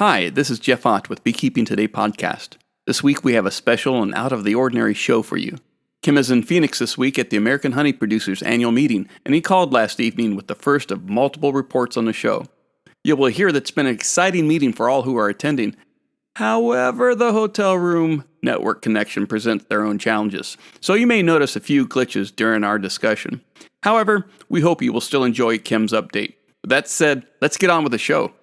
Hi, this is Jeff Ott with Beekeeping Today podcast. This week we have a special and out-of-the-ordinary show for you. Kim is in Phoenix this week at the American Honey Producers annual meeting, and he called last evening with the first of multiple reports on the show. You will hear that it's been an exciting meeting for all who are attending. However, the hotel room network connection presents their own challenges, so you may notice a few glitches during our discussion. However, we hope you will still enjoy Kim's update. With that said, let's get on with the show.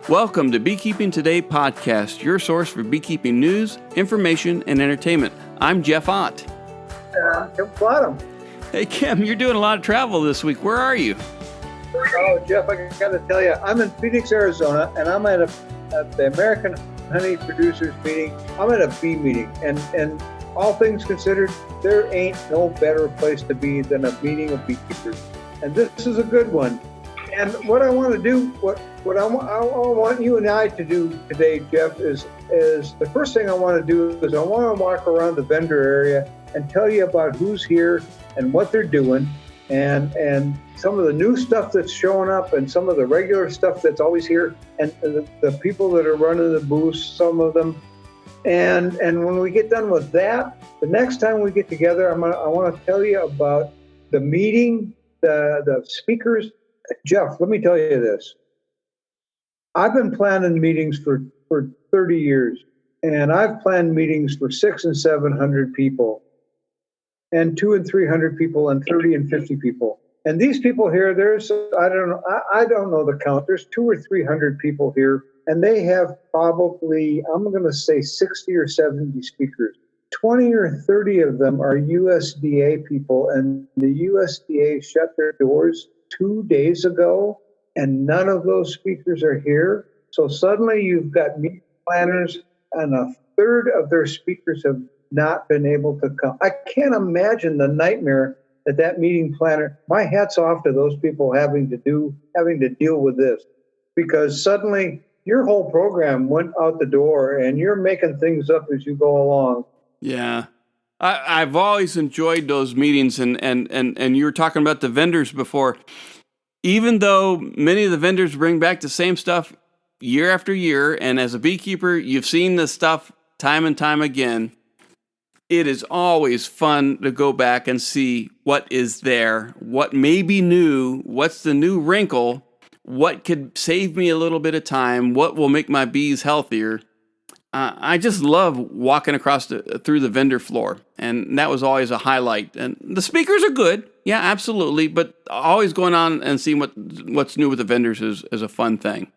Welcome to Beekeeping Today podcast, your source for beekeeping news, information, and entertainment. I'm Jeff Ott. Kim Bottom. Hey, Kim, you're doing a lot of travel this week. Where are you? Oh, Jeff, I got to tell you, I'm in Phoenix, Arizona, and I'm at the American Honey Producers meeting. I'm at a bee meeting, and all things considered, there ain't no better place to be than a meeting of beekeepers. And this is a good one. And what I want to do, what I want you and I to do today, Jeff, is the first thing I want to do is I want to walk around the vendor area and tell you about who's here and what they're doing, and some of the new stuff that's showing up and some of the regular stuff that's always here, and the people that are running the booths, some of them. And when we get done with that, the next time we get together, I want to tell you about the meeting, the speakers. Jeff, let me tell you this. I've been planning meetings for 30 years, and I've planned meetings for 600 and 700 people, and 200 and 300 people, and 30 and 50 people. And these people here, I don't know the count. There's 200 or 300 people here, and they have probably, I'm going to say 60 or 70 speakers. 20 or 30 of them are USDA people, and the USDA shut their doors 2 days ago, and none of those speakers are here. So suddenly you've got meeting planners, and a third of their speakers have not been able to come. I can't imagine the nightmare that meeting planner. My hat's off to those people having to deal with this, because suddenly your whole program went out the door, and you're making things up as you go along. Yeah. I've always enjoyed those meetings, and you were talking about the vendors before. Even though many of the vendors bring back the same stuff year after year, and as a beekeeper, you've seen this stuff time and time again, it is always fun to go back and see what is there, what may be new, what's the new wrinkle, what could save me a little bit of time, what will make my bees healthier. I just love walking across through the vendor floor, and that was always a highlight. And the speakers are good, yeah, absolutely, but always going on and seeing what's new with the vendors is a fun thing.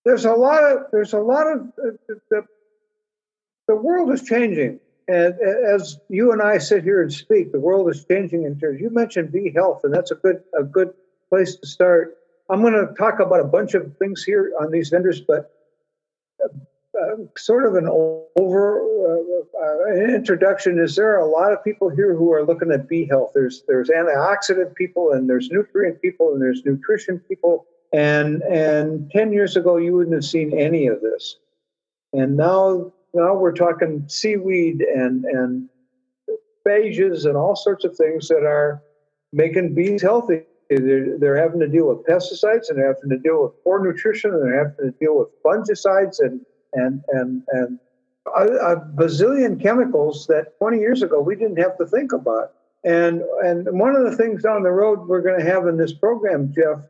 There's a lot of the world is changing, and as you and I sit here and speak, the world is changing in terms. You mentioned bee health, and that's a good place to start. I'm going to talk about a bunch of things here on these vendors, but. Sort of an introduction is there are a lot of people here who are looking at bee health. There's antioxidant people, and there's nutrient people, and there's nutrition people. And 10 years ago, you wouldn't have seen any of this. And now we're talking seaweed and phages and all sorts of things that are making bees healthy. They're having to deal with pesticides, and they're having to deal with poor nutrition, and they're having to deal with fungicides and a bazillion chemicals that 20 years ago we didn't have to think about. And one of the things down the road we're going to have in this program, Jeff,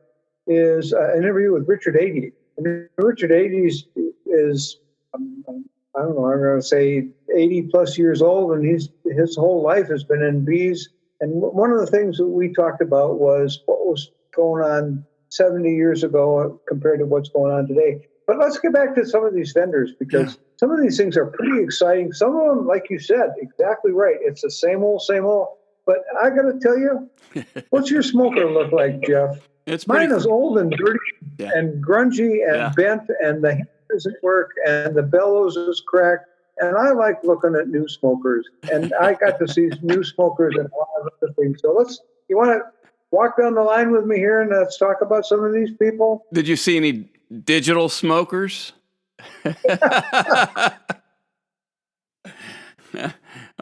is an interview with Richard Ady. And Richard Ady is, I don't know, I'm going to say 80 plus years old, and his whole life has been in bees. And one of the things that we talked about was what was going on 70 years ago compared to what's going on today. But let's get back to some of these vendors, because some of these things are pretty exciting. Some of them, like you said, exactly right. It's the same old. But I got to tell you, what's your smoker look like, Jeff? Mine is old and dirty and grungy and bent, and the hand doesn't work, and the bellows is cracked. And I like looking at new smokers, and I got to see new smokers and a lot of other things. So you want to walk down the line with me here, and let's talk about some of these people? Did you see any digital smokers? All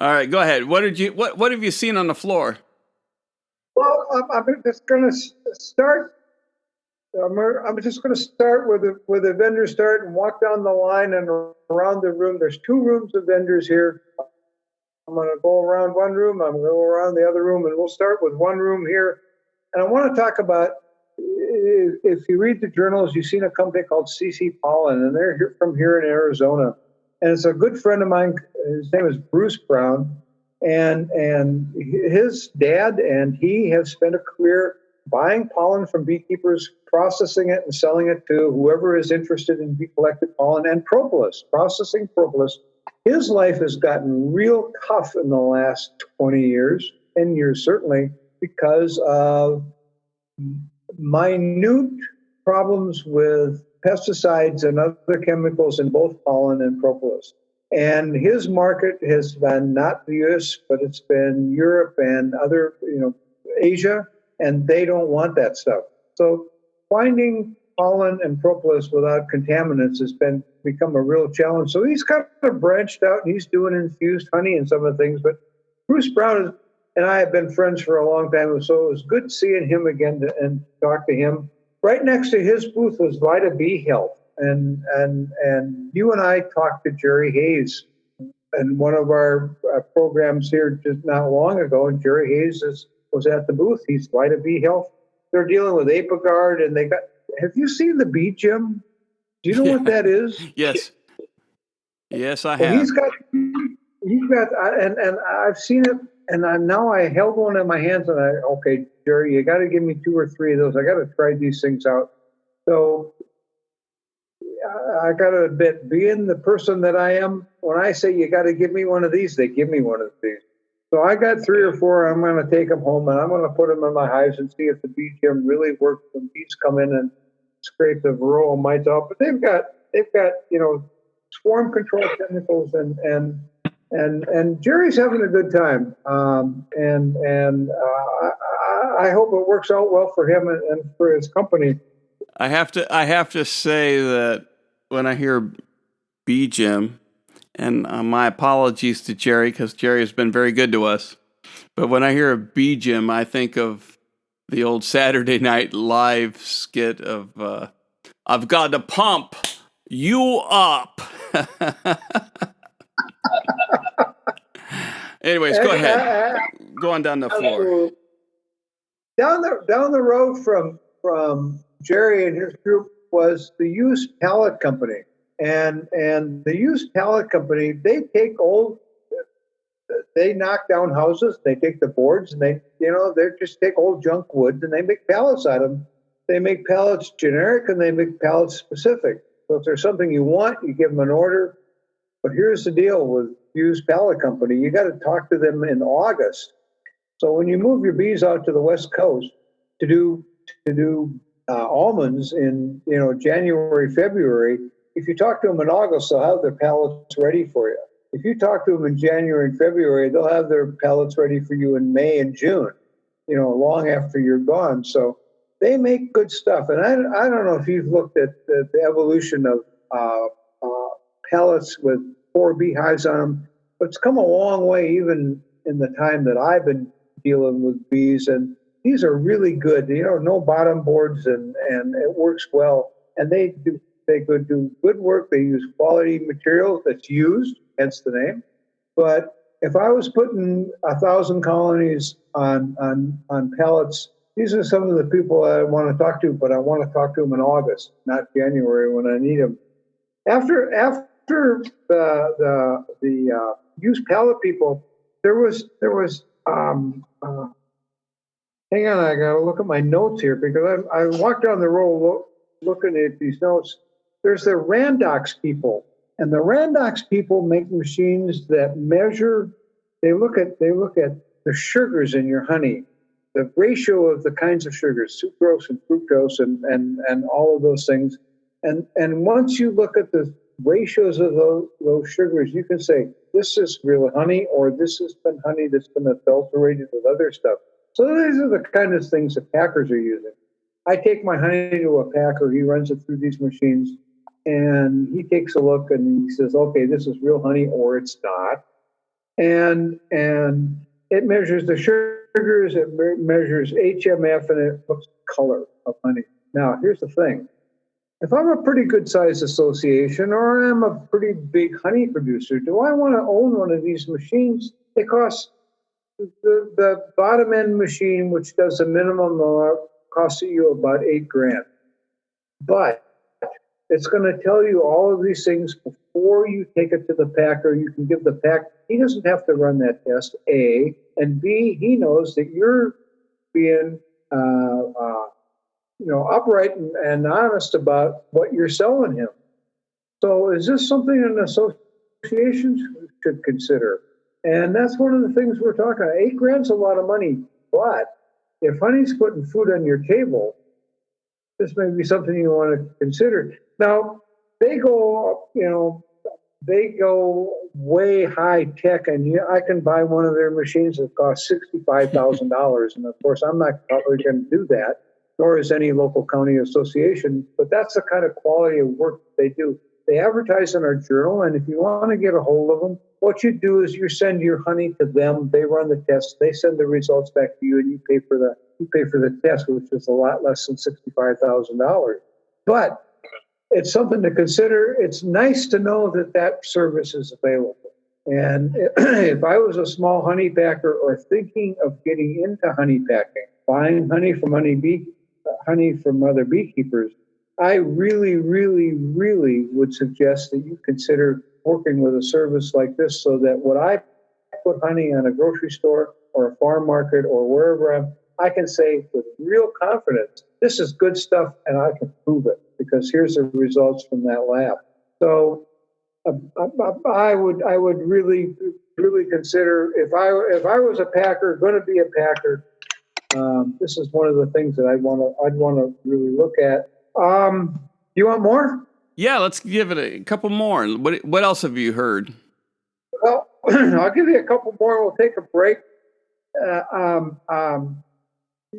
right, go ahead. What have you seen on the floor? Well, I'm just going to start I'm just going to start with the vendor start and walk down the line and around the room. There's 2 rooms of vendors here. I'm going to go around one room. I'm going to go around the other room, and we'll start with one room here. And I want to talk about, if you read the journals, you've seen a company called CC Pollen, and they're from here in Arizona. And it's a good friend of mine. His name is Bruce Brown. And his dad and he have spent a career buying pollen from beekeepers, processing it and selling it to whoever is interested in bee-collected pollen, and propolis, processing propolis. His life has gotten real tough in the last 20 years, 10 years certainly, because of minute problems with pesticides and other chemicals in both pollen and propolis. And his market has been not the US, but it's been Europe and other, Asia, and they don't want that stuff. So finding pollen and propolis without contaminants has become a real challenge. So he's kind of branched out, and he's doing infused honey and some of the things. But Bruce Brown and I have been friends for a long time, so it was good seeing him again and talk to him. Right next to his booth was Vita Bee Health. And you and I talked to Jerry Hayes in one of our programs here just not long ago, and Jerry Hayes was at the booth. He's Vita Bee Health. They're dealing with APA, and have you seen the bee gym? Do you know what that is? Yes. Yes, I Well, have. he's got, and I've seen it, and I held one in my hands, and okay, Jerry, you got to give me 2 or 3 of those. I got to try these things out. So I got to admit, being the person that I am, when I say you got to give me one of these, they give me one of these. So I got 3 or 4. I'm going to take them home, and I'm going to put them in my hives and see if the bee gym really works when bees come in and scrape the varroa mites out. But they've got swarm control chemicals, and Jerry's having a good time. I hope it works out well for him and for his company. I have to say that when I hear Bee Gym, and my apologies to Jerry, because Jerry has been very good to us, but when I hear a Bee Gym, I think of the old Saturday Night Live skit of I've got to pump you up. Anyways, go ahead. Go on down the floor. Down the road from Jerry and his group was the used pallet company, and the used pallet company, they knock down houses, they take the boards, and they just take old junk wood and they make pallets out of them. They make pallets generic and they make pallets specific. So if there's something you want, you give them an order. But here's the deal with used pallet company: you got to talk to them in August. So when you move your bees out to the West Coast to do almonds in January, February, if you talk to them in August, they'll have their pallets ready for you. If you talk to them in January and February, they'll have their pallets ready for you in May and June, long after you're gone. So they make good stuff. And I don't know if you've looked at the evolution of pallets with 4 beehives on them, but it's come a long way even in the time that I've been dealing with bees. And these are really good, no bottom boards, and it works well. And they do good work. They use quality material that's used, hence the name. But if I was putting 1,000 colonies on pallets, these are some of the people I want to talk to, but I want to talk to them in August, not January when I need them. After the used pallet people, there was hang on, I got to look at my notes here, because I walked down the road looking at these notes. There's the Randox people, and the Randox people make machines that measure. They look at the sugars in your honey, the ratio of the kinds of sugars, sucrose and fructose, and all of those things. And once you look at the ratios of those sugars, you can say this is real honey, or this has been honey that's been adulterated with other stuff. So these are the kind of things that packers are using. I take my honey to a packer. He runs it through these machines, and he takes a look and he says, okay, this is real honey, or it's not. And it measures the sugars, it measures HMF, and it looks color of honey. Now, here's the thing. If I'm a pretty good sized association or I'm a pretty big honey producer, do I want to own one of these machines? It costs the bottom end machine, which does the minimum, costs you about $8,000. But it's going to tell you all of these things before you take it to the packer. You can give the packer, he doesn't have to run that test, A. And B, he knows that you're being upright and honest about what you're selling him. So is this something an association should consider? And that's one of the things we're talking about. $8,000's a lot of money, but if honey's putting food on your table, this may be something you want to consider. Now, they go way high tech, and I can buy one of their machines that costs $65,000. And of course, I'm not probably going to do that, nor is any local county association. But that's the kind of quality of work they do. They advertise in our journal, and if you want to get a hold of them, what you do is you send your honey to them. They run the tests. They send the results back to you, and you pay for the test, which is a lot less than $65,000. But it's something to consider. It's nice to know that service is available. And if I was a small honey packer or thinking of getting into honey packing, buying honey from honey from other beekeepers, I really, really, really would suggest that you consider working with a service like this, so that when I put honey on a grocery store or a farm market or wherever I can say with real confidence, this is good stuff, and I can prove it because here's the results from that lab. So I would really, really consider, if I was a packer, going to be a packer, this is one of the things that I'd want to really look at. You want more? Yeah, let's give it a couple more. What else have you heard? Well, I'll give you a couple more. We'll take a break.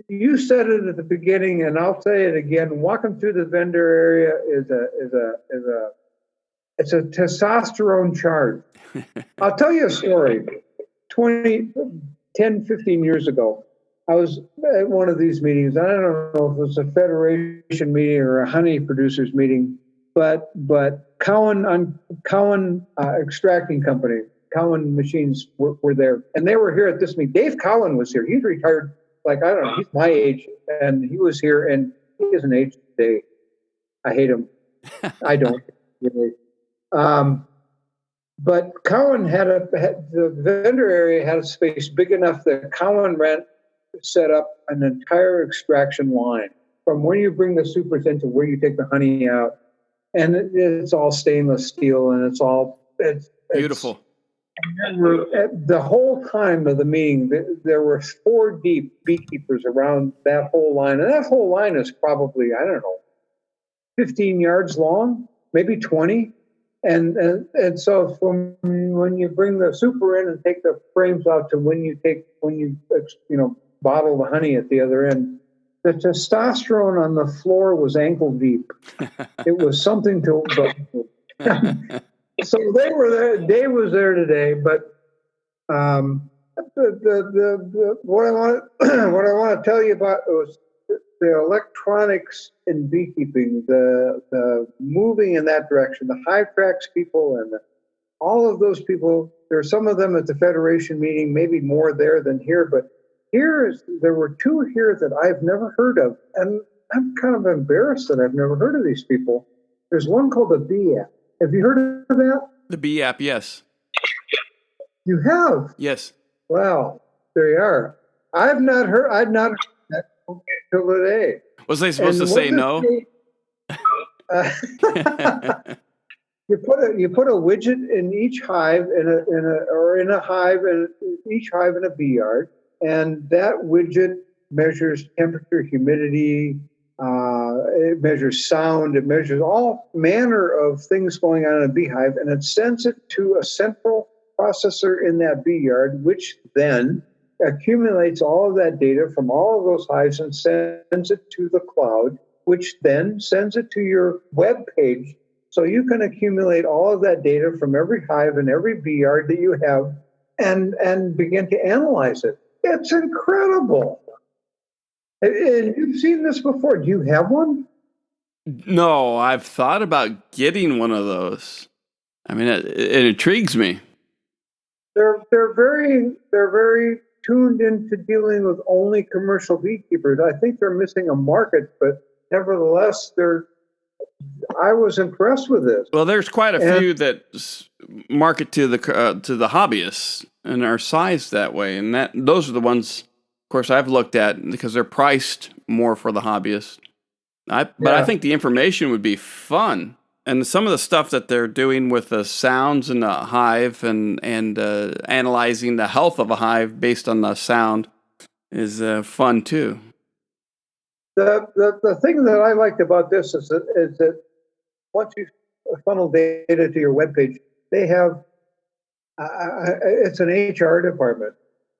You said it at the beginning, and I'll say it again. Walking through the vendor area it's a testosterone charge. I'll tell you a story. 10, 15 years ago, I was at one of these meetings. I don't know if it was a federation meeting or a honey producers meeting, but Cowan Extracting Company, Cowan Machines were there, and they were here at this meeting. Dave Cowan was here. He's retired, I don't know, he's my age, and he was here, and he isn't aged today. I hate him. I don't. Really. But Cowan the vendor area had a space big enough that Cowan set up an entire extraction line from where you bring the supers in to where you take the honey out. And it's all stainless steel, and it's beautiful. The whole time of the meeting, there were 4 deep beekeepers around that whole line. And that whole line is probably, 15 yards long, maybe 20. And so from when you bring the super in and take the frames out to when you bottle the honey at the other end, the testosterone on the floor was ankle deep. It was something to. So they were there. Dave was there today, but what I want to tell you about was the electronics in beekeeping, the moving in that direction, the Hyprax people and all of those people. There are some of them at the Federation meeting, maybe more there than here, but there were 2 here that I've never heard of, and I'm kind of embarrassed that I've never heard of these people. There's one called the BAP. Have you heard of that? The BAP, yes. You have? Yes. Wow, there you are. I'd not heard that until today. Was I supposed to say no? You put a widget in each hive in a hive, and each hive in a bee yard, and that widget measures temperature, humidity. It measures sound. It measures all manner of things going on in a beehive, and it sends it to a central processor in that bee yard, which then accumulates all of that data from all of those hives and sends it to the cloud, which then sends it to your web page. So you can accumulate all of that data from every hive and every bee yard that you have and begin to analyze it. It's incredible. And you've seen this before. Do you have one? No, I've thought about getting one of those. I mean, it intrigues me. They're very tuned into dealing with only commercial beekeepers. I think they're missing a market, but nevertheless, I was impressed with this. Well, there's quite a And few that market to the hobbyists and are sized that way, and those are the ones, of course, I've looked at because they're priced more for the hobbyists. But I yeah, think the information would be fun, and some of the stuff that they're doing with the sounds in the hive and analyzing the health of a hive based on the sound is fun too. the thing that I liked about this is that once you funnel data to your webpage, they have it's an HR department,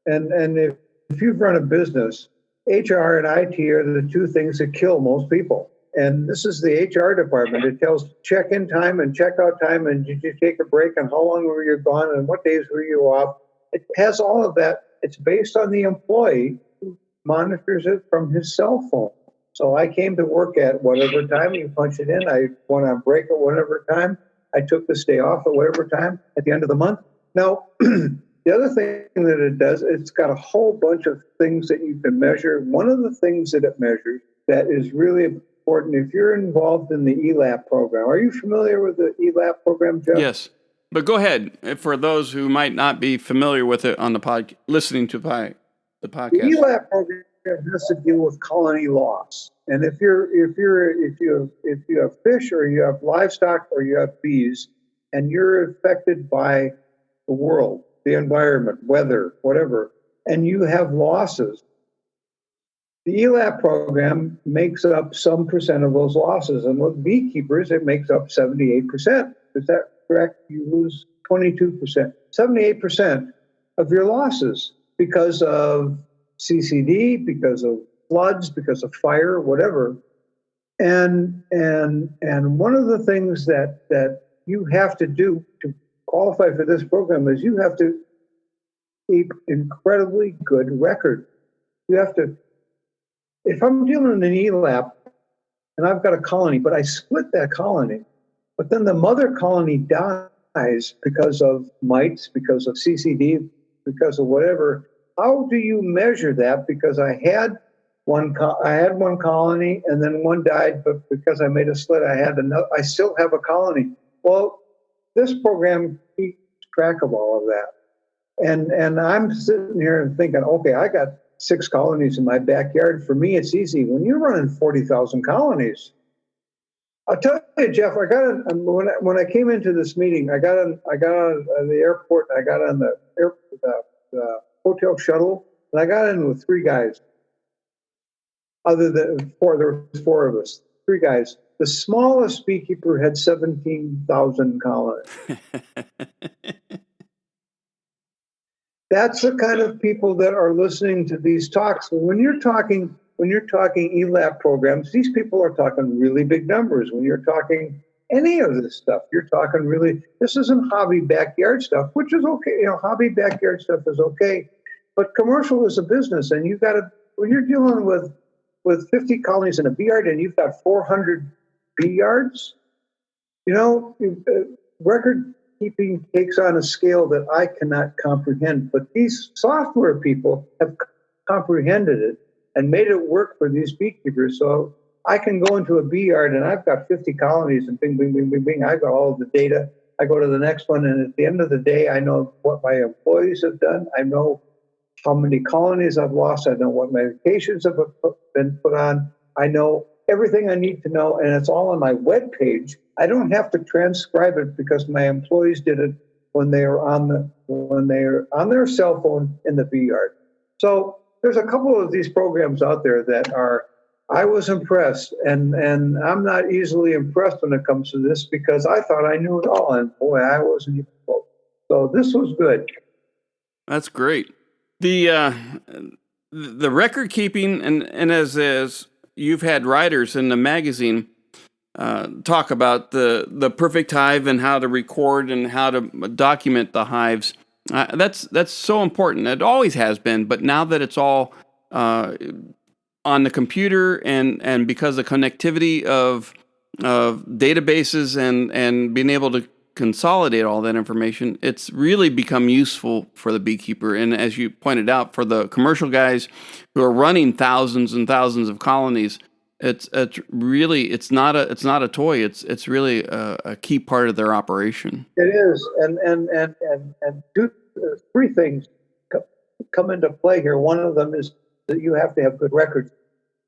and if you've run a business, HR and IT are the two things that kill most people. And this is the HR department. It tells check-in time and check-out time, and did you take a break, and how long were you gone, and what days were you off. It has all of that. It's based on the employee who monitors it from his cell phone. So I came to work at whatever time, you punch it in. I went on break at whatever time. I took this day off at whatever time at the end of the month. Now, the other thing that it does, it's got a whole bunch of things that you can measure. One of the things that it measures that is really important, if you're involved in the ELAP program, are you familiar with the ELAP program, Jeff? Yes, but go ahead for those who might not be familiar with it on the listening to the The podcast. ELAP program has to deal with colony loss. And if you have fish, or you have livestock, or you have bees, and you're affected by the world, the environment, weather, whatever, and you have losses, the ELAP program makes up some percent of those losses. And with beekeepers, it makes up 78%. Is that correct? You lose 22%, 78% of your losses because of CCD, because of floods, because of fire, whatever. And one of the things that you have to do to qualify for this program is you have to keep incredibly good record. You have to, if I'm dealing in an ELAP and I've got a colony, but I split that colony, but then the mother colony dies because of mites, because of CCD, because of whatever, how do you measure that? Because I had one colony, and then one died, but because I made a split, I still have a colony. Well, this program keeps track of all of that. And I'm sitting here and thinking, okay, I got 6 colonies in my backyard. For me, it's easy. When you're running 40,000 colonies, I'll tell you, Jeff, when I came into this meeting, I got on the airport, I got on the hotel shuttle, and I got in with 3 guys. Other than 4, there was 4 of us, 3 guys. The smallest beekeeper had 17,000 colonies. That's the kind of people that are listening to these talks. When you're talking ELAP programs, these people are talking really big numbers. When you're talking any of this stuff, you're talking really, this isn't hobby backyard stuff, which is okay. Hobby backyard stuff is okay, but commercial is a business, and you've got to, when you're dealing with 50 colonies in a bee yard and you've got 400 bee yards, record keeping takes on a scale that I cannot comprehend. But these software people have comprehended it and made it work for these beekeepers. So I can go into a bee yard and I've got 50 colonies and bing, bing, bing, bing, bing. I got all of the data. I go to the next one, and at the end of the day, I know what my employees have done. I know how many colonies I've lost. I know what medications have been put on. I know everything I need to know, and it's all on my web page. I don't have to transcribe it because my employees did it when they are on their cell phone in the bee yard. So there's a couple of these programs out there that are. I was impressed, and I'm not easily impressed when it comes to this because I thought I knew it all, and boy, I wasn't even close. So this was good. That's great. The record keeping and as you've had writers in the magazine talk about the perfect hive and how to record and how to document the hives. That's so important. It always has been, but now that it's all on the computer and because of connectivity of databases and being able to consolidate all that information, it's really become useful for the beekeeper. And as you pointed out, for the commercial guys who are running thousands and thousands of colonies, it's really it's not a toy. It's really a key part of their operation. It is, and three things come into play here. One of them is that you have to have good records.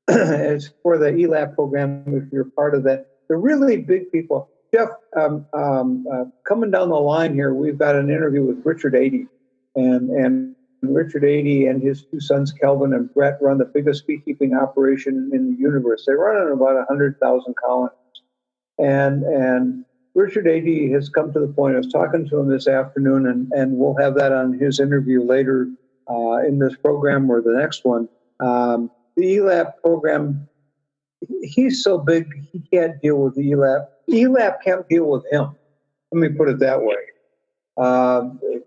It's for the ELAP program, if you're part of that. The really big people, Jeff, coming down the line here, we've got an interview with Richard Adey, and Richard Adey and his two sons, Kelvin and Brett, run the biggest beekeeping operation in the universe. They run on about 100,000 colonies, and Richard Adey has come to the point. I was talking to him this afternoon, and we'll have that on his interview later in this program or the next one. The ELAP program, he's so big, he can't deal with the ELAP. ELAP can't deal with him. Let me put it that way.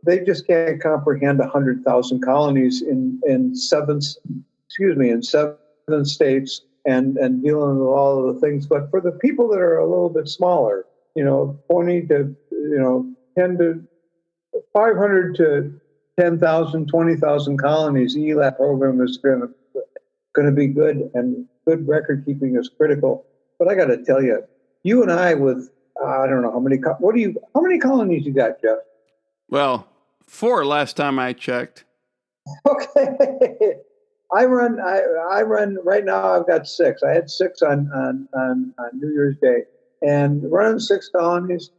They just can't comprehend 100,000 colonies in seven states and dealing with all of the things. But for the people that are a little bit smaller, 20 to 10 to 500 to 10,000, 20,000 colonies, the ELAP program is going to be good, and good record keeping is critical. But I got to tell you, you and I with I don't know how many. How many colonies you got, Jeff? Well, 4 last time I checked. Okay, I run right now. I've got 6. I had 6 on New Year's Day, and running 6 colonies,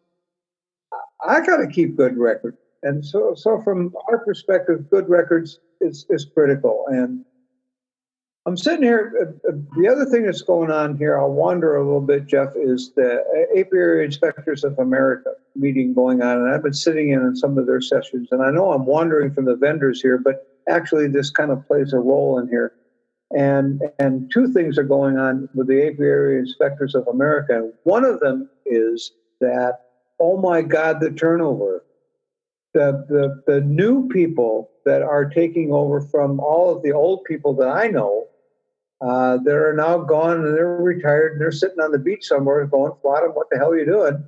I got to keep good records. And so from our perspective, good records is critical. And I'm sitting here. The other thing that's going on here, I'll wander a little bit, Jeff, is the Apiary Inspectors of America meeting going on. And I've been sitting in on some of their sessions. And I know I'm wandering from the vendors here, but actually this kind of plays a role in here. And 2 things are going on with the Apiary Inspectors of America. One of them is that, oh my God, the turnover. The new people that are taking over from all of the old people that I know, that are now gone and they're retired and they're sitting on the beach somewhere going, Flottam, what the hell are you doing?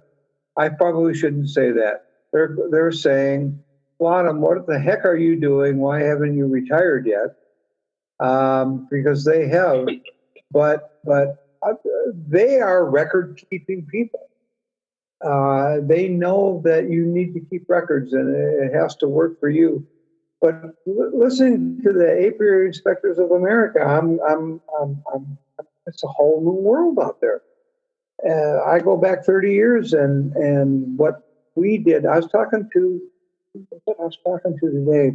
I probably shouldn't say that. They're saying, Flottam, what the heck are you doing? Why haven't you retired yet? Because they have, but they are record-keeping people. They know that you need to keep records and it has to work for you. But listening to the Apiary Inspectors of America, it's a whole new world out there. I go back 30 years, and what we did. I was talking to today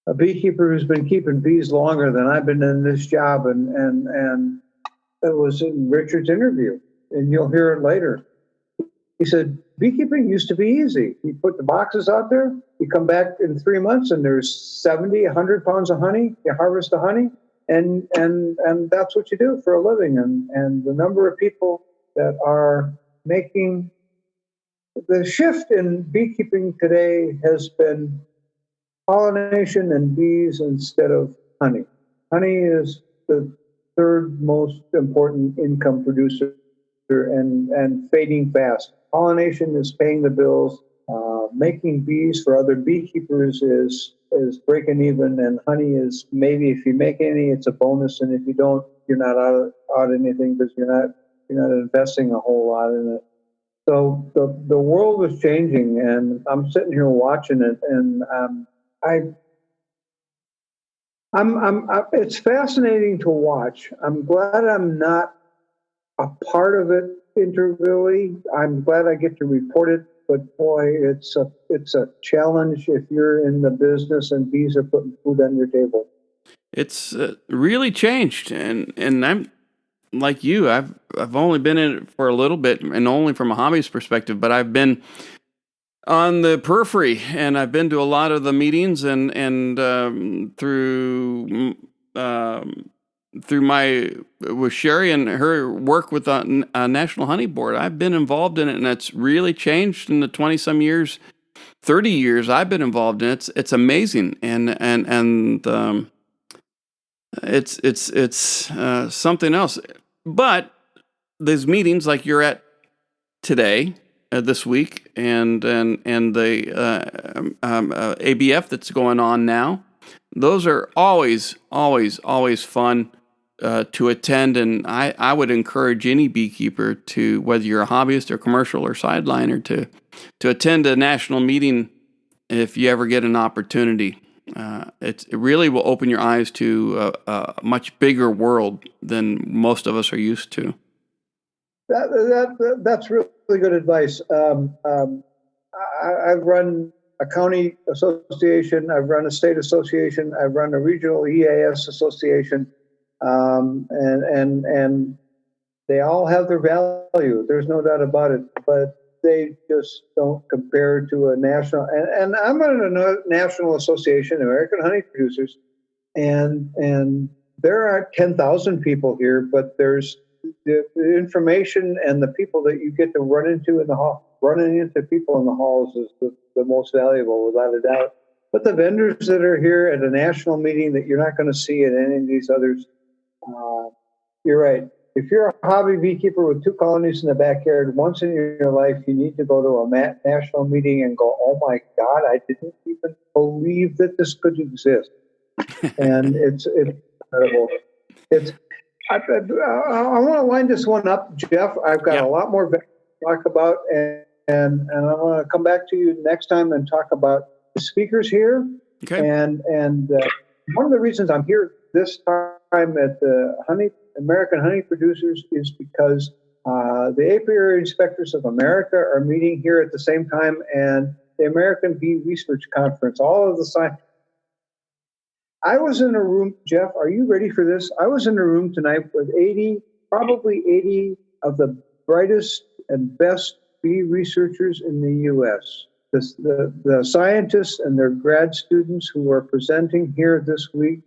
a beekeeper who's been keeping bees longer than I've been in this job, and it was in Richard's interview, and you'll hear it later. He said, beekeeping used to be easy. You put the boxes out there, you come back in 3 months, and there's 70, 100 pounds of honey. You harvest the honey, and that's what you do for a living. And the number of people that are making the shift in beekeeping today has been pollination and bees instead of honey. Honey is the 3rd most important income producer and fading fast. Pollination is paying the bills. Making bees for other beekeepers is breaking even, and honey is maybe if you make any, it's a bonus, and if you don't, you're not out anything because you're not investing a whole lot in it. So the world is changing, and I'm sitting here watching it, and it's fascinating to watch. I'm glad I'm not a part of it integrally. I'm glad I get to report it, but boy, it's a challenge if you're in the business and bees are putting food on your table. It's really changed, and I'm like you. I've only been in it for a little bit, and only from a hobbyist perspective. But I've been on the periphery, and I've been to a lot of the meetings, and through with Sherry and her work with the National Honey Board, I've been involved in it, and it's really changed in the 20-some years, 30 years I've been involved in it. It's amazing, and it's something else. But there's meetings like you're at today, this week, and the ABF that's going on now. Those are always fun to attend, and I would encourage any beekeeper to, whether you're a hobbyist or commercial or sideliner, to attend a national meeting if you ever get an opportunity. It really will open your eyes to a much bigger world than most of us are used to. That's really good advice. I've run a county association, I've run a state association, I've run a regional EAS association, and they all have their value. There's no doubt about it, but they just don't compare to a national. And I'm on a national association, American Honey Producers, and there aren't 10,000 people here, but there's the information and the people that you get to run into in the hall. Running into people in the halls is the most valuable, without a doubt. But the vendors that are here at a national meeting that you're not going to see at any of these others, you're right. If you're a hobby beekeeper with 2 colonies in the backyard, once in your life, you need to go to a national meeting and go, oh my God, I didn't even believe that this could exist. And it's incredible. I want to line this one up, Jeff. I've got a lot more to talk about, and I want to come back to you next time and talk about the speakers here. Okay. And one of the reasons I'm here this time at the American Honey Producers is because the Apiary Inspectors of America are meeting here at the same time, and the American Bee Research Conference. All of the science. I was in a room, Jeff, are you ready for this? I was in a room tonight with probably 80 of the brightest and best bee researchers in the U.S. The scientists and their grad students who are presenting here this week.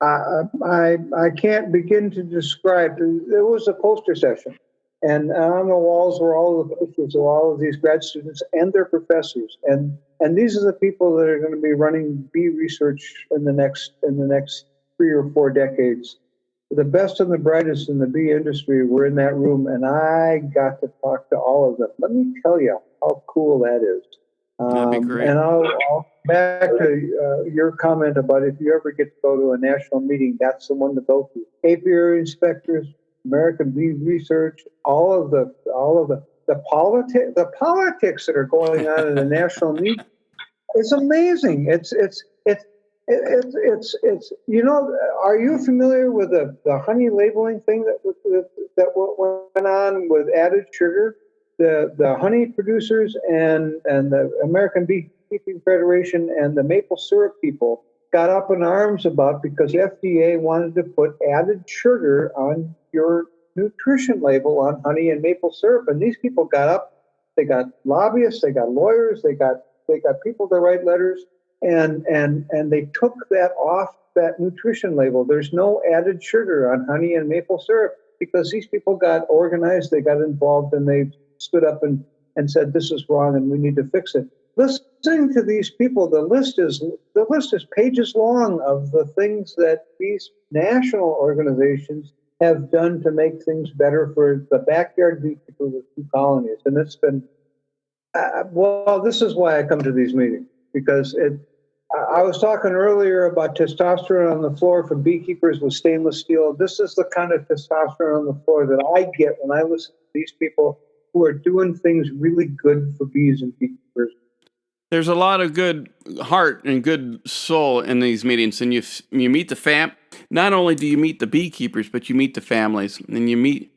I can't begin to describe. There was a poster session, and on the walls were all the pictures of all of these grad students and their professors, and these are the people that are going to be running bee research in the next 3 or 4 decades. The best and the brightest in the bee industry were in that room, and I got to talk to all of them. Let me tell you how cool that is. That'd be great. And I'll back to your comment about if you ever get to go to a national meeting, that's the one to go to. Apiary inspectors, American Bee Research, all of the politics that are going on in the national meeting. It's amazing. It's you know, are you familiar with the honey labeling thing that went on with added sugar? The honey producers and the American Beekeeping Federation and the maple syrup people got up in arms about, because FDA wanted to put added sugar on your nutrition label on honey and maple syrup. And these people got up, they got lobbyists, they got lawyers, they got people to write letters, and they took that off that nutrition label. There's no added sugar on honey and maple syrup, because these people got organized, they got involved, and they stood up and said, this is wrong and we need to fix it. Listening to these people, the list is pages long of the things that these national organizations have done to make things better for the backyard beekeeper with 2 colonies. And it's been, this is why I come to these meetings, because I was talking earlier about testosterone on the floor from beekeepers with stainless steel. This is the kind of testosterone on the floor that I get when I listen to these people who are doing things really good for bees and beekeepers. There's a lot of good heart and good soul in these meetings, and you meet the not only do you meet the beekeepers, but you meet the families, and you meet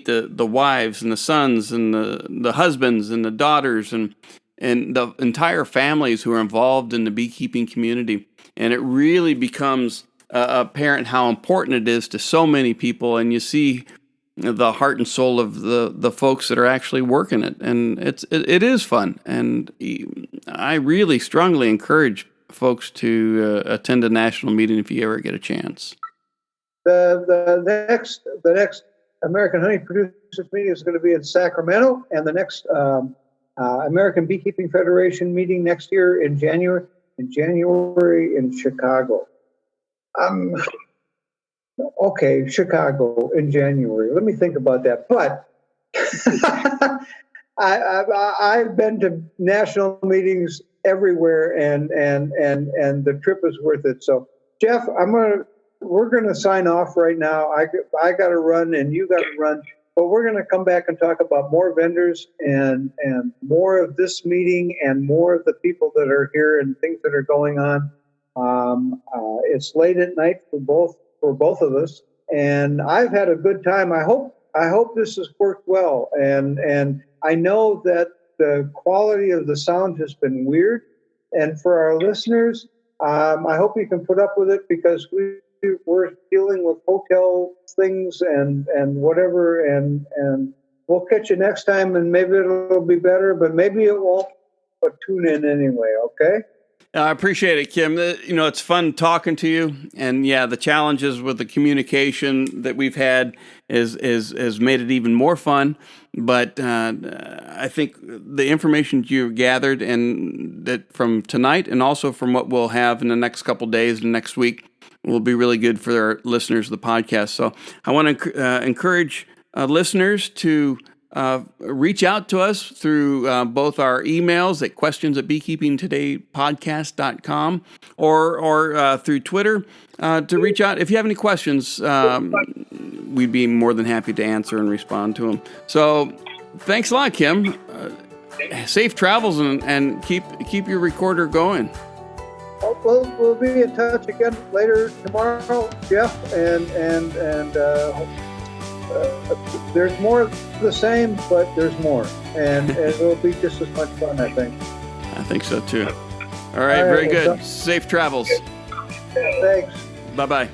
the wives and the sons and the husbands and the daughters and the entire families who are involved in the beekeeping community. And it really becomes apparent how important it is to so many people, and you see the heart and soul of the folks that are actually working it, and it is fun. And I really strongly encourage folks to attend a national meeting if you ever get a chance. The next American Honey Producers meeting is going to be in Sacramento, and the next American Beekeeping Federation meeting next year in January in Chicago. Okay, Chicago in January. Let me think about that. But I've been to national meetings everywhere, and the trip is worth it. So, Jeff, we're gonna sign off right now. I got to run, and you got to run. But we're going to come back and talk about more vendors and more of this meeting and more of the people that are here and things that are going on. It's late at night for both of us, and I've had a good time. I hope this has worked well, and I know that the quality of the sound has been weird, and for our listeners, I hope you can put up with it because we're dealing with hotel things and whatever, and we'll catch you next time, and maybe it'll be better, but maybe it won't. But tune in anyway, okay? I appreciate it, Kim. It's fun talking to you, and yeah, the challenges with the communication that we've had is made it even more fun. But I think the information you've gathered, and that from tonight, and also from what we'll have in the next couple days and next week, will be really good for our listeners of the podcast. So I want to encourage listeners to reach out to us through both our emails at questions@beekeepingtodaypodcast.com or through Twitter to reach out. If you have any questions, we'd be more than happy to answer and respond to them. So thanks a lot, Kim. Safe travels and keep your recorder going. We'll be in touch again later tomorrow, Jeff, and there's more of the same, but there's more, and it will be just as much fun, I think. I think so too. All right, very good. Safe travels. Thanks. Bye-bye.